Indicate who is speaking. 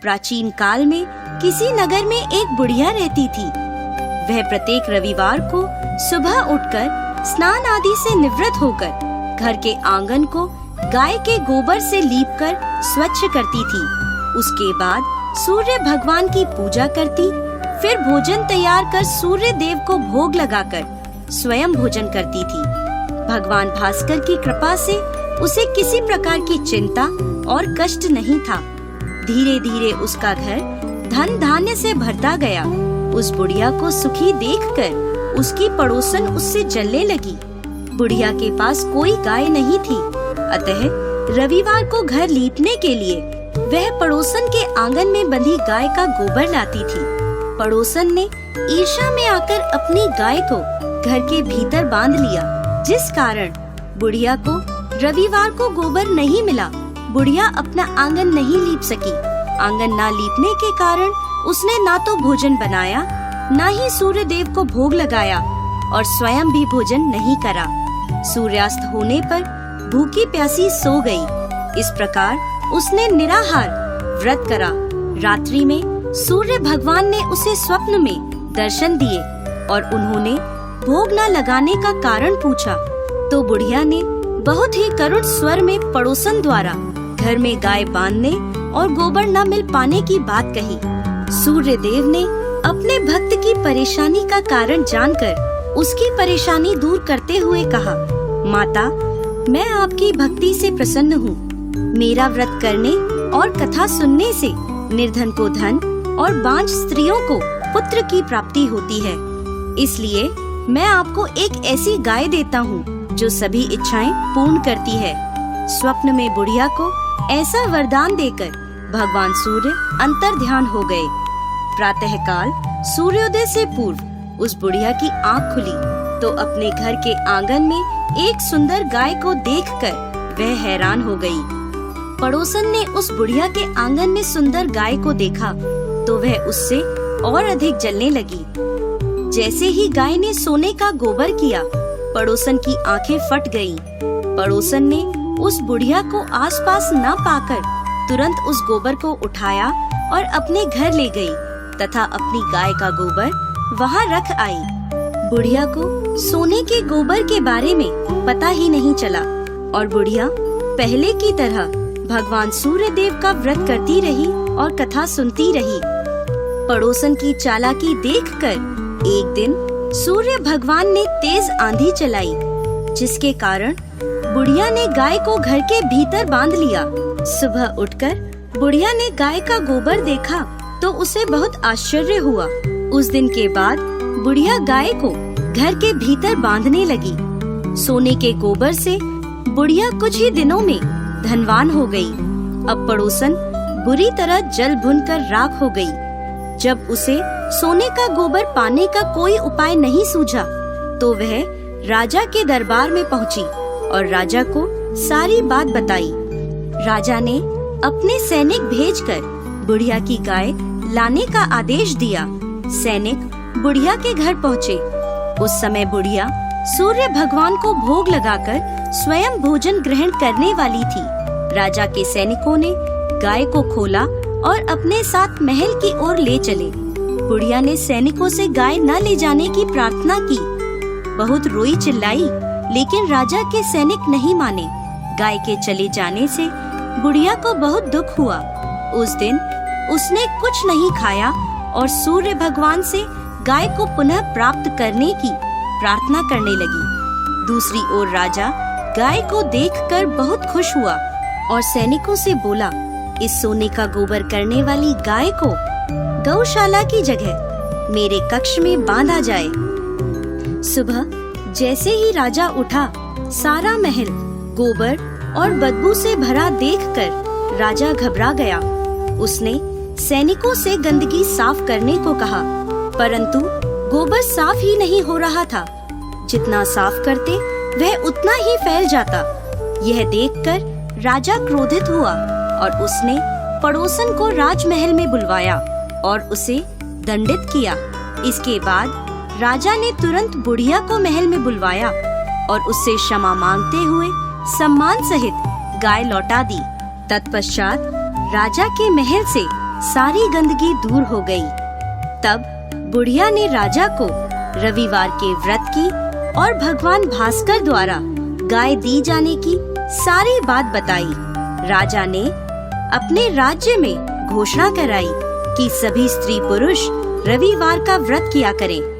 Speaker 1: प्राचीन काल में किसी नगर में एक बुढ़िया रहती थी। वह प्रत्येक रविवार को सुबह उठकर स्नान आदि से निवृत्त होकर घर के आंगन को गाय के गोबर से लीपकर स्वच्छ करती थी। उसके बाद सूर्य भगवान की पूजा करती, फिर भोजन तैयार कर सूर्य देव को भोग लगाकर स्वयं भोजन करती थी। भगवान भास्कर की कृपा से उसे किसी प्रकार की चिंता और कष्ट नहीं था। धीरे धीरे उसका घर धन धान्य से भरता गया। उस बुढ़िया को सुखी देखकर उसकी पड़ोसन उससे जलने लगी। बुढ़िया के पास कोई गाय नहीं थी, अतः रविवार को घर लीपने के लिए वह पड़ोसन के आंगन में बंधी गाय का गोबर लाती थी। पड़ोसन ने ईर्ष्या में आकर अपनी गाय को घर के भीतर बांध लिया, जिस कारण बुढ़िया को रविवार को गोबर नहीं मिला। बुढ़िया अपना आंगन नहीं लीप सकी। आंगन ना लीपने के कारण उसने ना तो भोजन बनाया, ना ही सूर्य देव को भोग लगाया और स्वयं भी भोजन नहीं करा। सूर्यास्त होने पर भूखी प्यासी सो गई। इस प्रकार उसने निराहार व्रत करा। रात्रि में सूर्य भगवान ने उसे स्वप्न में दर्शन दिए और उन्होंने भोग न लगाने का कारण पूछा। तो बुढ़िया ने बहुत ही करुण स्वर में पड़ोसन द्वारा घर में गाय बांधने और गोबर न मिल पाने की बात कही। सूर्य देव ने अपने भक्त की परेशानी का कारण जानकर उसकी परेशानी दूर करते हुए कहा, माता, मैं आपकी भक्ति से प्रसन्न हूँ। मेरा व्रत करने और कथा सुनने से निर्धन को धन और बांझ स्त्रियों को पुत्र की प्राप्ति होती है। इसलिए मैं आपको एक ऐसी गाय देता हूँ जो सभी इच्छाएं पूर्ण करती है। स्वप्न में बुढ़िया को ऐसा वरदान देकर भगवान सूर्य अंतर ध्यान हो गए। प्रातःकाल सूर्योदय से पूर्व उस बुढ़िया की आँख खुली तो अपने घर के आंगन में एक सुंदर गाय को देखकर वह हैरान हो गई। पड़ोसन ने उस बुढ़िया के आंगन में सुंदर गाय को देखा तो वह उससे और अधिक जलने लगी। जैसे ही गाय ने सोने का गोबर किया, पड़ोसन की आंखें फट गईं। पड़ोसन ने उस बुढ़िया को आसपास न पाकर तुरंत उस गोबर को उठाया और अपने घर ले गई तथा अपनी गाय का गोबर वहाँ रख आई। बुढ़िया को सोने के गोबर के बारे में पता ही नहीं चला और बुढ़िया पहले की तरह भगवान सूर्य देव का व्रत करती रही और कथा सुनती रही। पड़ोसन की चालाकी देखकर एक दिन सूर्य भगवान ने तेज आंधी चलाई, जिसके कारण बुढ़िया ने गाय को घर के भीतर बांध लिया। सुबह उठकर बुढ़िया ने गाय का गोबर देखा तो उसे बहुत आश्चर्य हुआ। उस दिन के बाद बुढ़िया गाय को घर के भीतर बांधने लगी। सोने के गोबर से बुढ़िया कुछ ही दिनों में धनवान हो गई। अब पड़ोसन बुरी तरह जल भुनकर राख हो गई। जब उसे सोने का गोबर पाने का कोई उपाय नहीं सूझा तो वह राजा के दरबार में पहुंची और राजा को सारी बात बताई। राजा ने अपने सैनिक भेजकर बुढ़िया की गाय लाने का आदेश दिया। सैनिक बुढ़िया के घर पहुँचे। उस समय बुढ़िया सूर्य भगवान को भोग लगाकर स्वयं भोजन ग्रहण करने वाली थी। राजा के सैनिकों ने गाय को खोला और अपने साथ महल की ओर ले चले। बुढ़िया ने सैनिकों से गाय न ले जाने की प्रार्थना की। बहुत रोई चिल्लाई, लेकिन राजा के सैनिक नहीं माने। गाय के चले जाने से बुढ़िया को बहुत दुख हुआ। उस दिन उसने कुछ नहीं खाया और सूर्य भगवान से गाय को पुनः प्राप्त करने की प्रार्थना करने लगी। दूसरी ओर राजा गाय को देखकर बहुत खुश हुआ और सैनिकों से बोला, इस सोने का गोबर करने वाली गाय को गौशाला की जगह मेरे कक्ष में बांधा जाए। सुबह जैसे ही राजा उठा, सारा महल गोबर और बदबू से भरा देखकर राजा घबरा गया। उसने सैनिकों से गंदगी साफ करने को कहा, परंतु गोबर साफ ही नहीं हो रहा था। जितना साफ करते वह उतना ही फैल जाता। यह देखकर राजा क्रोधित हुआ और उसने पड़ोसन को राजमहल में बुलवाया और उसे दंडित किया। इसके बाद राजा ने तुरंत बुढ़िया को महल में बुलवाया और उससे क्षमा मांगते हुए सम्मान सहित गाय लौटा दी। तत्पश्चात राजा के महल से सारी गंदगी दूर हो गई। तब बुढ़िया ने राजा को रविवार के व्रत की और भगवान भास्कर द्वारा गाय दी जाने की सारी बात बताई। राजा ने अपने राज्य में घोषणा कराई कि सभी स्त्री पुरुष रविवार का व्रत किया करें।